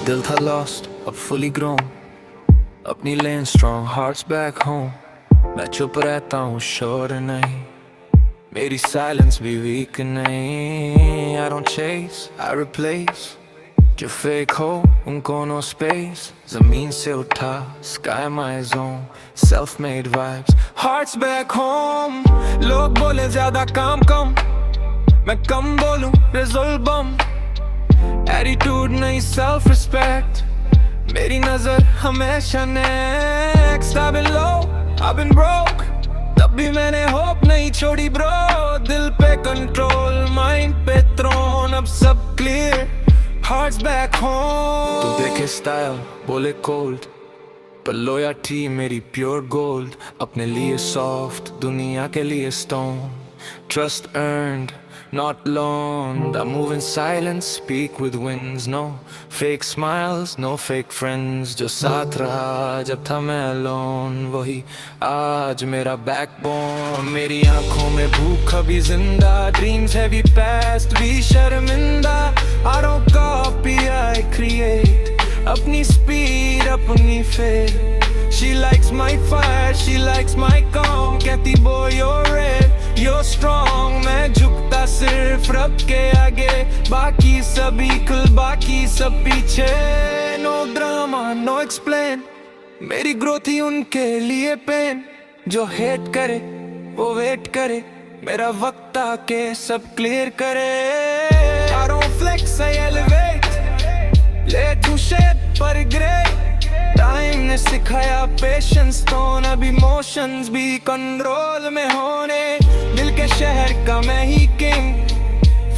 दिल था lost, अब fully grown, अपनी lane strong, hearts back home. मैं चुप रहता हूँ शोर नहीं, मेरी silence भी weak नहीं. I don't chase, I replace, जो fake हो उनको no space. ज़मीन से उठा, sky my zone, self-made vibes, hearts back home. लोग बोले ज़्यादा काम कम, मैं कम बोलूं result bum. Attitude नहीं self respect, मेरी नजर हमेशा next. I've been low, I've been broke, तब भी मैंने hope नहीं छोड़ी bro. दिल पे control, mind पे throne, अब सब clear, hearts back home. तू देखे style, बोले cold, पर loyalty मेरी pure gold. अपने लिए soft, दुनिया के लिए stone. Trust earned, not loaned. I move in silence, speak with winds. No fake smiles, no fake friends. जो साथ रहा जब था मैं alone, वही आज मेरा backbone. मेरी आँखों में भूख अभी जिंदा, dreams heavy past भी शर्मिंदा. I don't copy, I create, अपनी speed, अपनी fate. She likes my fire, she likes my calm. कहती boy you're red, you're strong. मैं झुकता सिर्फ रब के आगे, बाकी सब equal, बाकी सब पीछे. No drama, no explain, मेरी growth ही उनके लिए pain. जो hate करे वो wait करे, मेरा वक्त आके सब clear करे. I don't flex, I elevate, let you shade पर grey. टाइम ने सिखाया पेशेंस तो अब इमोशंस भी कंट्रोल में होने. दिल के शहर का मैं ही किंग,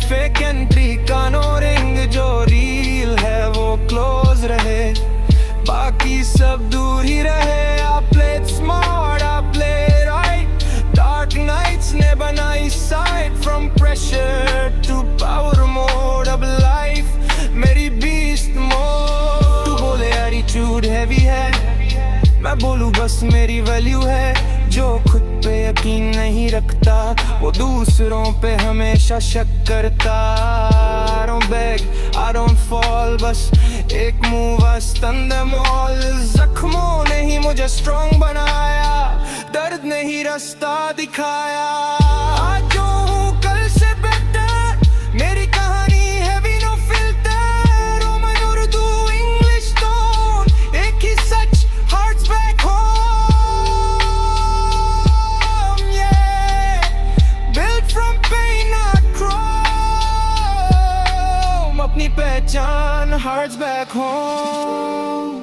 फेक एंट्री का नो रिंग. जो रील है वो क्लोज रहे, बाकी सब दूर ही रहे. I played smart, I played right, dark nights ने बनाई sight. From pressure to power mode, अब life मेरी beast mode. तू बोले attitude heavy है, मैं बोलूं बस मेरी वैल्यू है. जो खुद पे यकीन नहीं रखता, वो दूसरों पे हमेशा शक करता. I don't beg, I don't fall, बस एक move I stun them all. जख्मों ने ही मुझे strong बनाया, दर्द ने ही रास्ता दिखाया. आज जो हूँ कल से better, मेरी कहानी heavy no filter. Roman Urdu English tone, एक ही सच, hearts back home. Yeah, built from pain not chrome. अपनी पहचान, hearts back home.